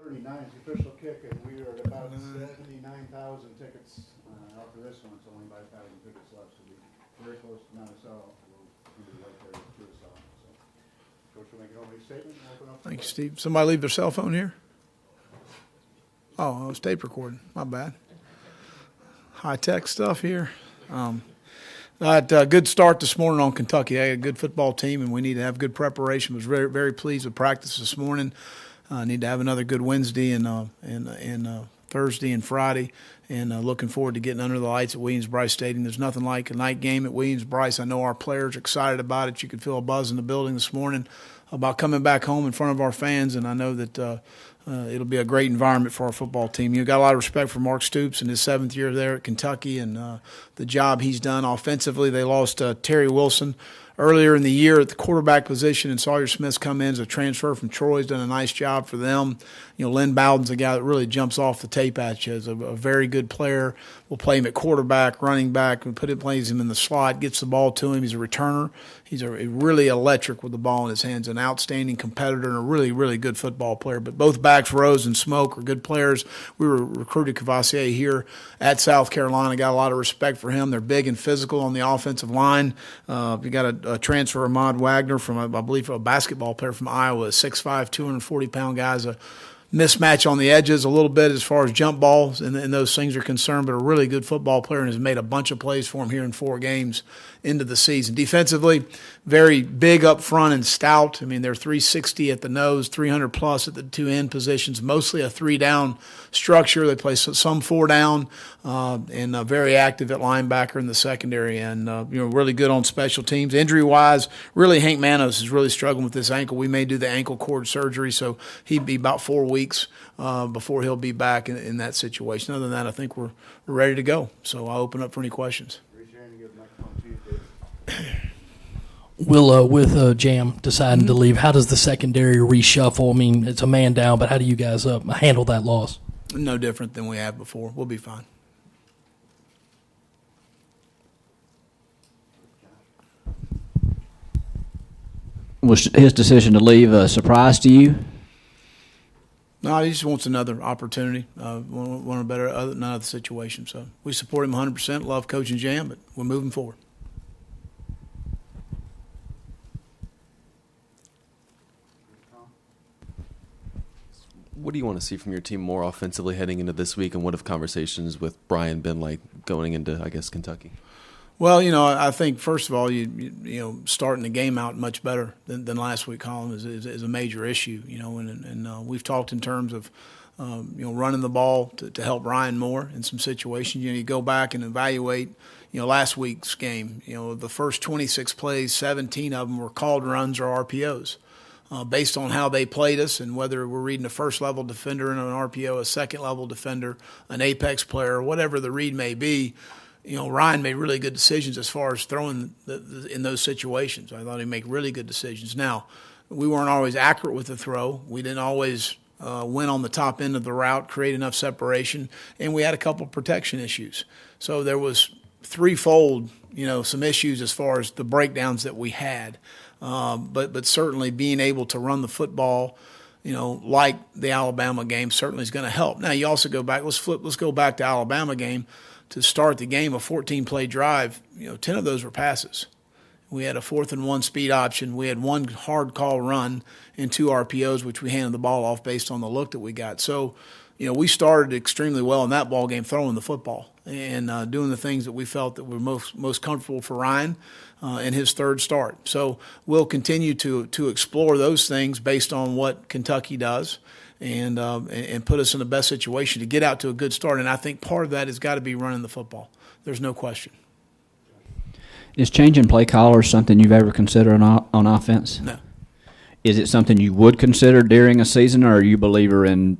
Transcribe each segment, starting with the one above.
39 is the official kick, and we are at about 79,000 tickets. After this one, it's only about 1,000 tickets left, so we're very close to not a sellout. We'll be right there to a sellout. So, Coach will make an opening statement and open up. Thank you, Steve. Somebody leave their cell phone here? Oh, I was tape recording. My bad. High-tech stuff here. Good start this morning on Kentucky. They had a good football team, and we need to have good preparation. Was very, very pleased with practice this morning. Need to have another good Wednesday and Thursday and Friday, and looking forward to getting under the lights at Williams-Brice Stadium. There's nothing like a night game at Williams-Brice. I know our players are excited about it. You could feel a buzz in the building this morning about coming back home in front of our fans, and I know that it'll be a great environment for our football team. You've got a lot of respect for Mark Stoops in his 7th year there at Kentucky and the job he's done offensively. They lost Terry Wilson earlier in the year at the quarterback position, and Sawyer Smith's come in as a transfer from Troy. He's done a nice job for them. You know, Lynn Bowden's a guy that really jumps off the tape at you as a very good player. We'll play him at quarterback, running back, and plays him in the slot, gets the ball to him. He's a returner. He's really electric with the ball in his hands, an outstanding competitor and a really, really good football player. But both backs, Rose and Smoke, are good players. We were recruited Cavassier here at South Carolina. Got a lot of respect for him. They're big and physical on the offensive line. We got a transfer, Ahmad Wagner, from, I believe, a basketball player from Iowa, 6'5", 240-pound guy. A mismatch on the edges a little bit as far as jump balls and those things are concerned, but a really good football player and has made a bunch of plays for him here in 4 games into the season. Defensively, very big up front and stout. I mean, they're 360 at the nose, 300-plus at the 2 end positions, mostly a 3-down structure. They play some 4-down and very active at linebacker in the secondary and really good on special teams. Injury-wise, really Hank Manos is really struggling with this ankle. We may do the ankle cord surgery, so he'd be about 4 weeks before he'll be back in that situation. Other than that, I think we're ready to go. So I'll open up for any questions. Will, with Jam deciding to leave, how does the secondary reshuffle? I mean, it's a man down, but how do you guys handle that loss? No different than we have before. We'll be fine. Was his decision to leave a surprise to you? No, he just wants another opportunity, want a better another situation. So we support him 100%, love coaching Jam, but we're moving forward. What do you want to see from your team more offensively heading into this week, and what have conversations with Brian been like going into, I guess, Kentucky? Well, I think first of all, you starting the game out much better than last week, Colin, is a major issue. And we've talked in terms of running the ball to help Ryan more in some situations. You go back and evaluate last week's game. The first 26 plays, 17 of them were called runs or RPOs. Based on how they played us and whether we're reading a first-level defender in an RPO, a second-level defender, an apex player, whatever the read may be, Ryan made really good decisions as far as throwing in those situations. I thought he'd make really good decisions. Now, we weren't always accurate with the throw. We didn't always win on the top end of the route, create enough separation, and we had a couple of protection issues. So there was threefold, some issues as far as the breakdowns that we had. But certainly being able to run the football, like the Alabama game certainly is going to help. Now you also go back. Let's go back to Alabama game to start the game. A 14-play drive. 10 of those were passes. We had a 4th and 1 speed option. We had 1 hard call run and 2 RPOs, which we handed the ball off based on the look that we got. So, we started extremely well in that ball game, throwing the football and doing the things that we felt that were most comfortable for Ryan in his 3rd start. So we'll continue to explore those things based on what Kentucky does and put us in the best situation to get out to a good start. And I think part of that has got to be running the football. There's no question. Is changing play callers something you've ever considered on offense? No. Is it something you would consider during a season, or are you a believer in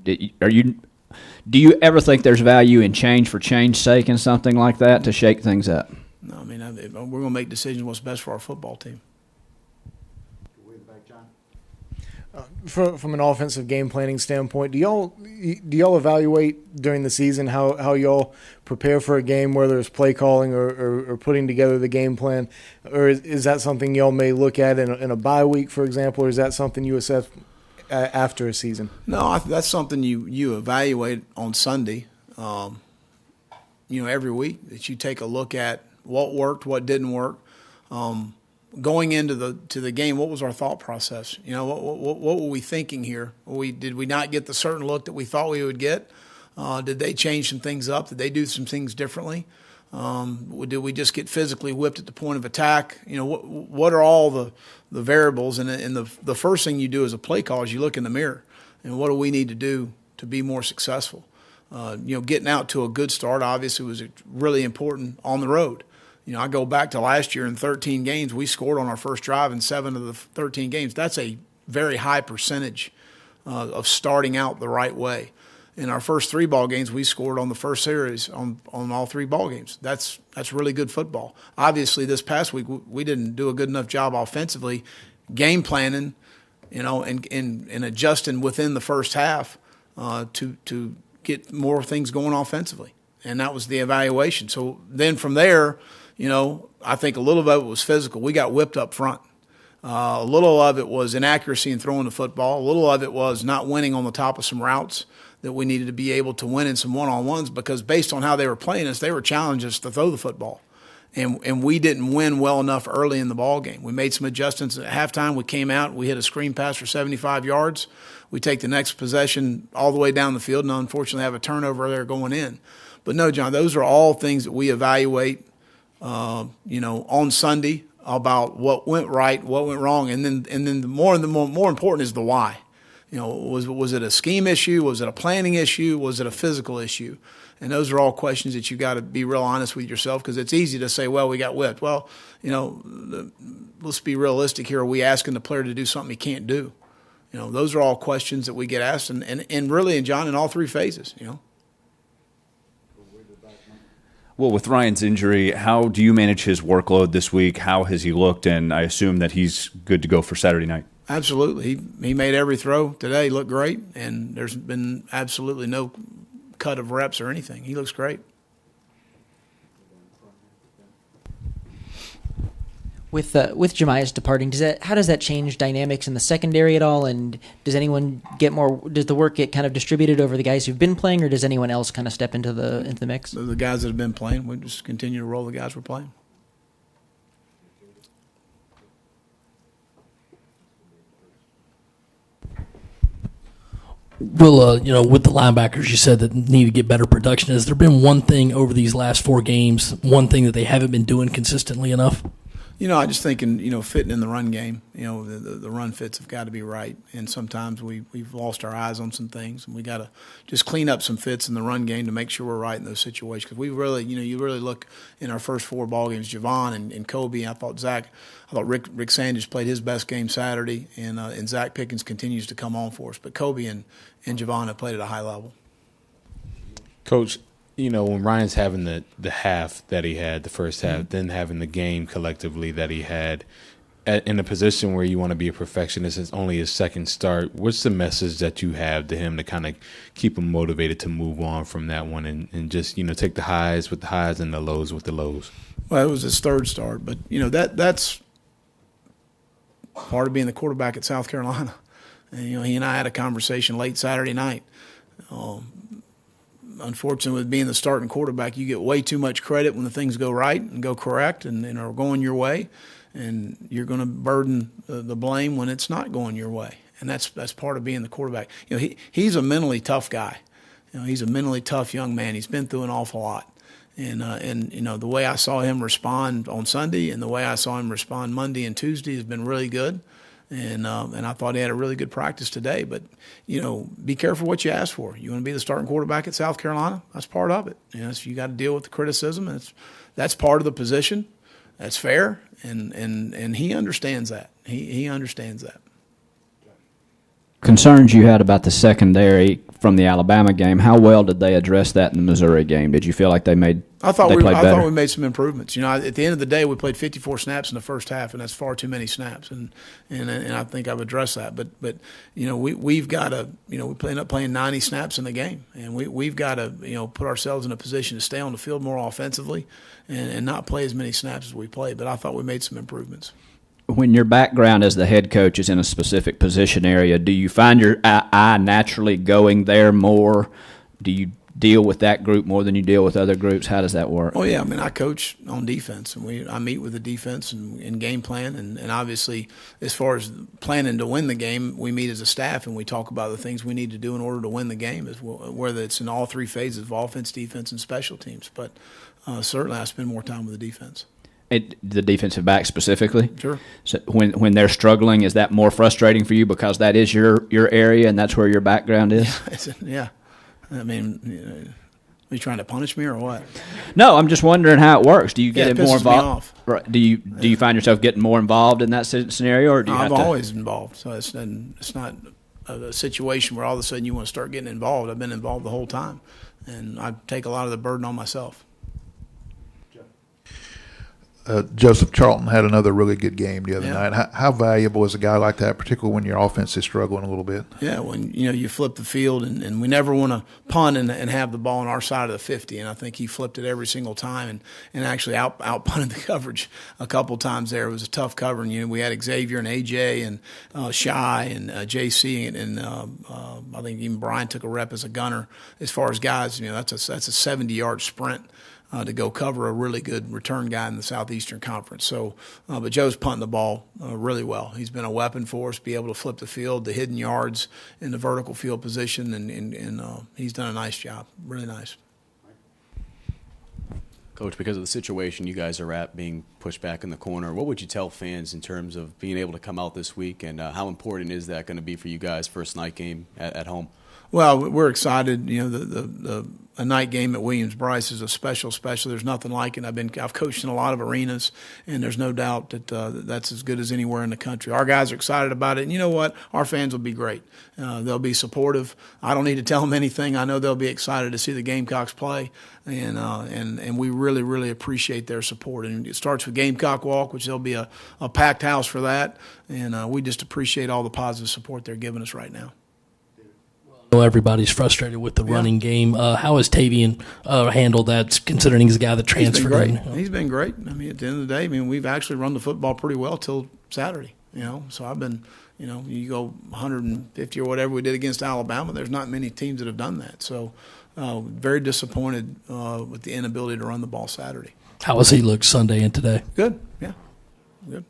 do you ever think there's value in change for change's sake and something like that to shake things up? No, we're going to make decisions what's best for our football team. From an offensive game planning standpoint, do y'all evaluate during the season how y'all prepare for a game, whether it's play calling or putting together the game plan, or is that something y'all may look at in a bye week, for example, or is that something you assess after a season? No, that's something you evaluate on Sunday, every week, that you take a look at what worked, what didn't work. Going into the game, what was our thought process? What were we thinking here? Did we not get the certain look that we thought we would get? Did they change some things up? Did they do some things differently? Did we just get physically whipped at the point of attack? What are all the variables? And the first thing you do as a play call is you look in the mirror, and what do we need to do to be more successful? Getting out to a good start obviously was really important on the road. I go back to last year in 13 games, we scored on our first drive in 7 of the 13 games. That's a very high percentage of starting out the right way. In our first 3 ball games, we scored on the first series on all 3 ball games. That's really good football. Obviously, this past week we didn't do a good enough job offensively, game planning, and adjusting within the first half to get more things going offensively, and that was the evaluation. So then from there, I think a little of it was physical. We got whipped up front. A little of it was inaccuracy in throwing the football. A little of it was not winning on the top of some routes that we needed to be able to win in some one-on-ones, because based on how they were playing us, they were challenging us to throw the football. And we didn't win well enough early in the ball game. We made some adjustments at halftime. We came out, we hit a screen pass for 75 yards. We take the next possession all the way down the field and unfortunately have a turnover there going in. But no, John, those are all things that we evaluate on Sunday about what went right, what went wrong, and then the more important is the why. Was it a scheme issue? Was it a planning issue? Was it a physical issue? And those are all questions that you got to be real honest with yourself, because it's easy to say, well, we got whipped. Well, let's be realistic here. Are we asking the player to do something he can't do? Those are all questions that we get asked, and really, and John, in all 3 phases. Well, with Ryan's injury, how do you manage his workload this week? How has he looked? And I assume that he's good to go for Saturday night. Absolutely. He made every throw today. He looked great, and there's been absolutely no cut of reps or anything. He looks great. With Jemias departing, how does that change dynamics in the secondary at all? And does the work get kind of distributed over the guys who've been playing, or does anyone else kind of step into the mix? The guys that have been playing, we just continue to roll the guys we're playing. Will, with the linebackers, you said that need to get better production. Has there been one thing over these last 4 games, one thing that they haven't been doing consistently enough? I just thinking, fitting in the run game, the run fits have got to be right. And sometimes we've lost our eyes on some things, and we got to just clean up some fits in the run game to make sure we're right in those situations. Because we really, you really look in our first 4 ball games, Javon and Kobe. I thought Rick Sanders played his best game Saturday, and Zach Pickens continues to come on for us. But Kobe and Javon have played at a high level. Coach, when Ryan's having the half that he had, the first half, then having the game collectively that he had, in a position where you want to be a perfectionist, it's only his second start. What's the message that you have to him to kind of keep him motivated to move on from that one and just, take the highs with the highs and the lows with the lows? Well, it was his 3rd start, but, that's part of being the quarterback at South Carolina. And, he and I had a conversation late Saturday night. Unfortunately, with being the starting quarterback, you get way too much credit when the things go right and go correct and are going your way, and you're going to burden the blame when it's not going your way. And that's part of being the quarterback. He's a mentally tough guy. He's a mentally tough young man. He's been through an awful lot. And the way I saw him respond on Sunday and the way I saw him respond Monday and Tuesday has been really good. And I thought he had a really good practice today. But, be careful what you ask for. You want to be the starting quarterback at South Carolina? That's part of it. So you got to deal with the criticism. That's part of the position. That's fair. And he understands that. He understands that. Concerns you had about the secondary from the Alabama game, how well did they address that in the Missouri game? Did you feel like they played better? I thought we made some improvements. At the end of the day, we played 54 snaps in the first half, and that's far too many snaps. And I think I've addressed that. But we've got to we end up playing 90 snaps in the game, and we've got to put ourselves in a position to stay on the field more offensively, and not play as many snaps as we played. But I thought we made some improvements. when your background as the head coach is in a specific position area, do you find your eye naturally going there more? Do you deal with that group more than you deal with other groups? How does that work? Oh yeah, I mean I coach on defense, and I meet with the defense and game plan, and obviously as far as planning to win the game, we meet as a staff and we talk about the things we need to do in order to win the game, as well, whether it's in all three phases of offense, defense, and special teams. But certainly I spend more time with the defense. The defensive back specifically? Sure. So when they're struggling, is that more frustrating for you because that is your area and that's where your background is? Yeah. I mean, are you trying to punish me or what? No, I'm just wondering how it works. Do you get it more pisses me involved? off. Right. Do you find yourself getting more involved in that scenario, or do you I'm have to? always involved, so it's not a situation where all of a sudden you want to start getting involved. I've been involved the whole time, and I take a lot of the burden on myself. Joseph Charlton had another really good game the other Yeah. night. How valuable is a guy like that, particularly when your offense is struggling a little bit? Yeah, when you flip the field, and we never want to punt and have the ball on our side of the 50, and I think he flipped it every single time and actually out punted the coverage a couple times there. It was a tough cover, and we had Xavier and AJ and Shy and JC and I think even Brian took a rep as a gunner. As far as guys, that's a 70-yard sprint. To go cover a really good return guy in the Southeastern Conference. So, but Joe's punting the ball really well. He's been a weapon for us, be able to flip the field, the hidden yards in the vertical field position, and he's done a nice job, really nice. Coach, because of the situation you guys are at, being pushed back in the corner, what would you tell fans in terms of being able to come out this week, and how important is that going to be for you guys, first night game at home? Well, we're excited. A night game at Williams-Brice is a special. There's nothing like it. I've coached in a lot of arenas, and there's no doubt that that's as good as anywhere in the country. Our guys are excited about it, and you know what? Our fans will be great. They'll be supportive. I don't need to tell them anything. I know they'll be excited to see the Gamecocks play, and we really, really appreciate their support. And it starts with Gamecock Walk, which there'll be a packed house for that, and we just appreciate all the positive support they're giving us right now. I know everybody's frustrated with the running game. How has Tavian handled that, considering he's a guy that transferred in? He's been great. I mean, at the end of the day, we've actually run the football pretty well till Saturday. So I've been, you go 150 or whatever we did against Alabama. There's not many teams that have done that. So very disappointed with the inability to run the ball Saturday. How has he looked Sunday and today? Good. Yeah. Good.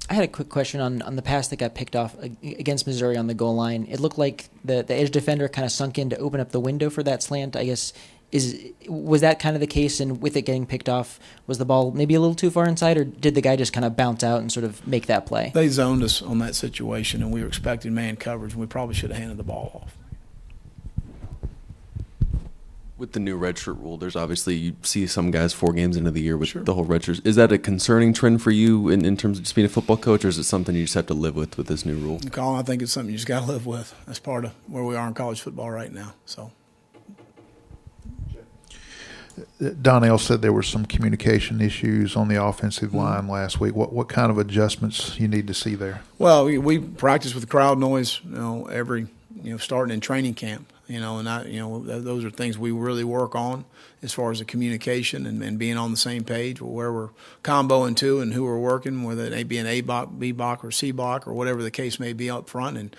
I had a quick question on the pass that got picked off against Missouri on the goal line. It looked like the edge defender kind of sunk in to open up the window for that slant. I guess was that kind of the case? And with it getting picked off, was the ball maybe a little too far inside, or did the guy just kind of bounce out and sort of make that play? They zoned us on that situation, and we were expecting man coverage, and we probably should have handed the ball off. With the new redshirt rule, there's obviously, you see some guys 4 games into the year with Sure. the whole redshirt. Is that a concerning trend for you in terms of just being a football coach, or is it something you just have to live with this new rule? Colin, I think it's something you just got to live with. That's part of where we are in college football right now. So. Donnell said there were some communication issues on the offensive line last week. What kind of adjustments you need to see there? Well, we practice with crowd noise, every starting in training camp. And those are things we really work on as far as the communication and being on the same page, where we're comboing to and who we're working, whether it be an A block, B block, or C block, or whatever the case may be up front. And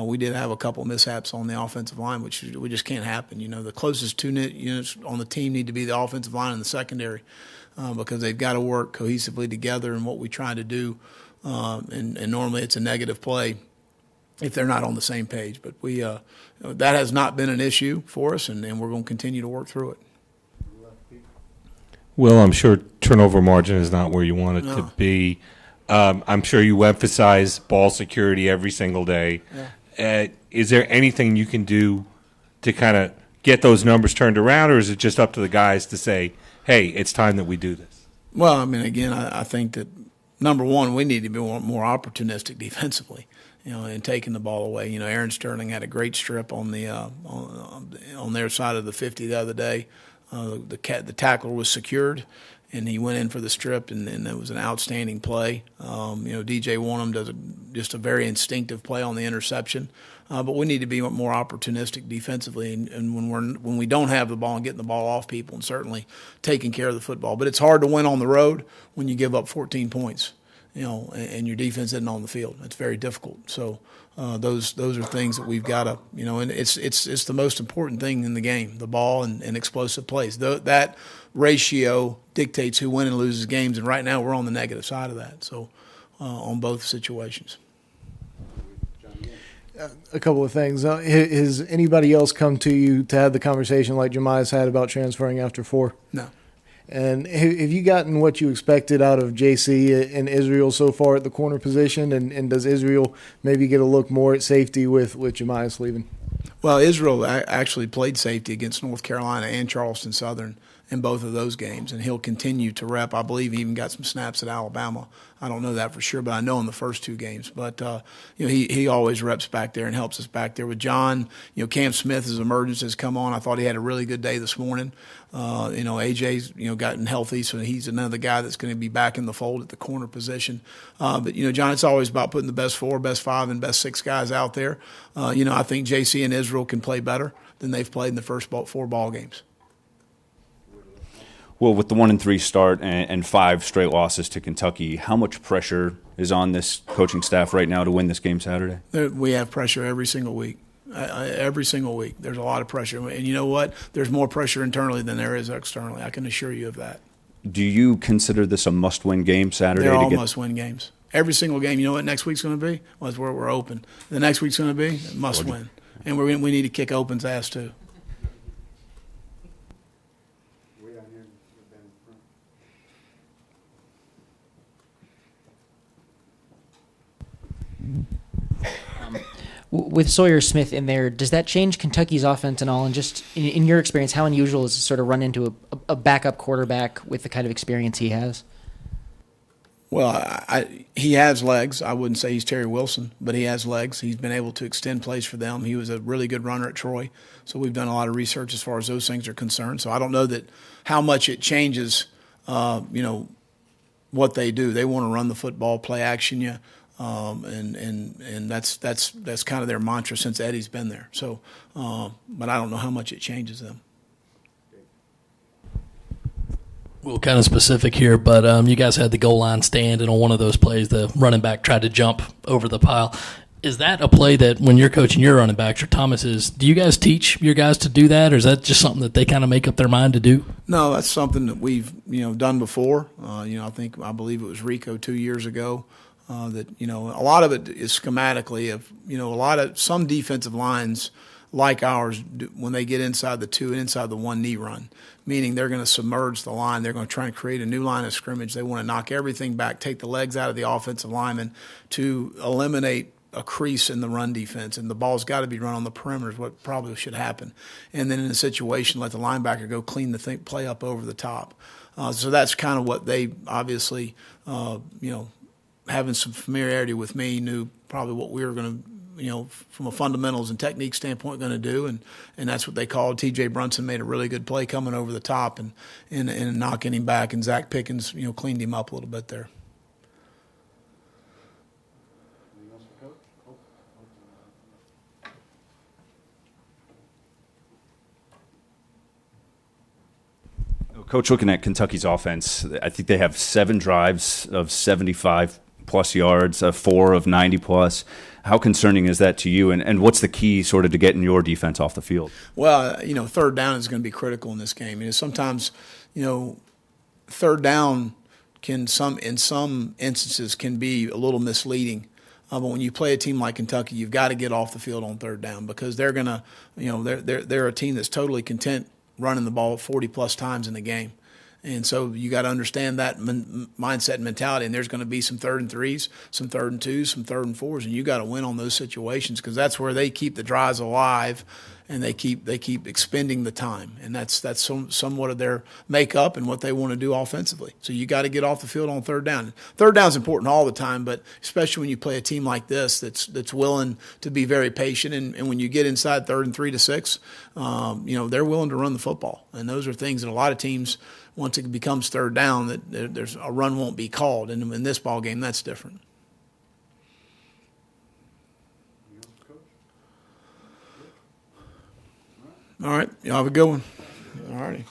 we did have a couple mishaps on the offensive line, which we just can't happen. The closest 2 units on the team need to be the offensive line and the secondary, because they've got to work cohesively together in what we try to do. And normally it's a negative play if they're not on the same page. But that has not been an issue for us, and we're going to continue to work through it. Well, I'm sure turnover margin is not where you want it No. to be. I'm sure you emphasize ball security every single day. Yeah. Is there anything you can do to kind of get those numbers turned around, or is it just up to the guys to say, hey, it's time that we do this? Well, again, I think that, number one, we need to be more opportunistic defensively, and taking the ball away. Aaron Sterling had a great strip on the on their side of the 50 the other day. The tackler was secured, and he went in for the strip, and it was an outstanding play. DJ Warnham does just a very instinctive play on the interception. But we need to be more opportunistic defensively, and when we don't have the ball and getting the ball off people, and certainly taking care of the football. But it's hard to win on the road when you give up 14 points, and your defense isn't on the field. It's very difficult. So those are things that we've got to, and it's the most important thing in the game: the ball and explosive plays. That ratio dictates who wins and loses games, and right now we're on the negative side of that. So on both situations. A couple of things. Has anybody else come to you to have the conversation like Jemiah's had about transferring after 4? No. And have you gotten what you expected out of JC and Israel so far at the corner position? And does Israel maybe get a look more at safety with Jemiah's leaving? Well, Israel actually played safety against North Carolina and Charleston Southern in both of those games, and he'll continue to rep. I believe he even got some snaps at Alabama. I don't know that for sure, but I know in the first 2 games. But he always reps back there and helps us back there with John. Cam Smith, his emergence has come on. I thought he had a really good day this morning. AJ's gotten healthy, so he's another guy that's going to be back in the fold at the corner position. But John, it's always about putting the best 4, best 5, and best 6 guys out there. I think JC and Israel can play better than they've played in the first 4 ball games. Well, with the 1-3 start and 5 straight losses to Kentucky, how much pressure is on this coaching staff right now to win this game Saturday? We have pressure every single week. Every single week, there's a lot of pressure. And you know what? There's more pressure internally than there is externally. I can assure you of that. Do you consider this a must-win game Saturday? They're all must-win games. Every single game. You know what next week's going to be? Well, it's where we're open. The next week's going to be must-win. And we need to kick Open's ass, too. With Sawyer Smith in there, does that change Kentucky's offense at all? And just in your experience, how unusual is it to sort of run into a backup quarterback with the kind of experience he has? Well, he has legs. I wouldn't say he's Terry Wilson, but he has legs. He's been able to extend plays for them. He was a really good runner at Troy, so we've done a lot of research as far as those things are concerned. So I don't know that how much it changes, what they do. They want to run the football, play action you. And that's kind of their mantra since Eddie's been there. So, but I don't know how much it changes them. Well, kind of specific here, but you guys had the goal line stand, and on one of those plays, the running back tried to jump over the pile. Is that a play that when you're coaching your running backs or Thomas's, do you guys teach your guys to do that, or is that just something that they kind of make up their mind to do? No, that's something that we've done before. I believe it was Rico 2 years ago. That a lot of it is schematically. Some defensive lines like ours, when they get inside the 2 and inside the 1 knee run, meaning they're going to submerge the line. They're going to try and create a new line of scrimmage. They want to knock everything back, take the legs out of the offensive lineman to eliminate a crease in the run defense, and the ball's got to be run on the perimeter is what probably should happen. And then in a situation, let the linebacker go clean the play up over the top. So that's kind of what they obviously, having some familiarity with me, knew probably what we were going to, from a fundamentals and technique standpoint, going to do, and that's what they called. T.J. Brunson made a really good play coming over the top and knocking him back, and Zach Pickens, cleaned him up a little bit there. Coach, looking at Kentucky's offense, I think they have 7 drives of 75-plus yards, 4 of 90-plus. How concerning is that to you, and what's the key sort of to getting your defense off the field? Well, third down is going to be critical in this game. Sometimes, third down in some instances can be a little misleading. But when you play a team like Kentucky, you've got to get off the field on third down because they're going to, they're a team that's totally content running the ball 40-plus times in the game. And so you got to understand that mindset and mentality, and there's going to be some 3rd and 3s, some 3rd and 2s, some 3rd and 4s, and you got to win on those situations because that's where they keep the drives alive and they keep expending the time. And that's somewhat of their makeup and what they want to do offensively. So you got to get off the field on third down. Third down is important all the time, but especially when you play a team like this that's willing to be very patient. And when you get inside 3rd and 3 to 6, they're willing to run the football. And those are things that a lot of teams once it becomes third down, that there's a run won't be called. And in this ball game, that's different. All right, y'all have a good one. All righty.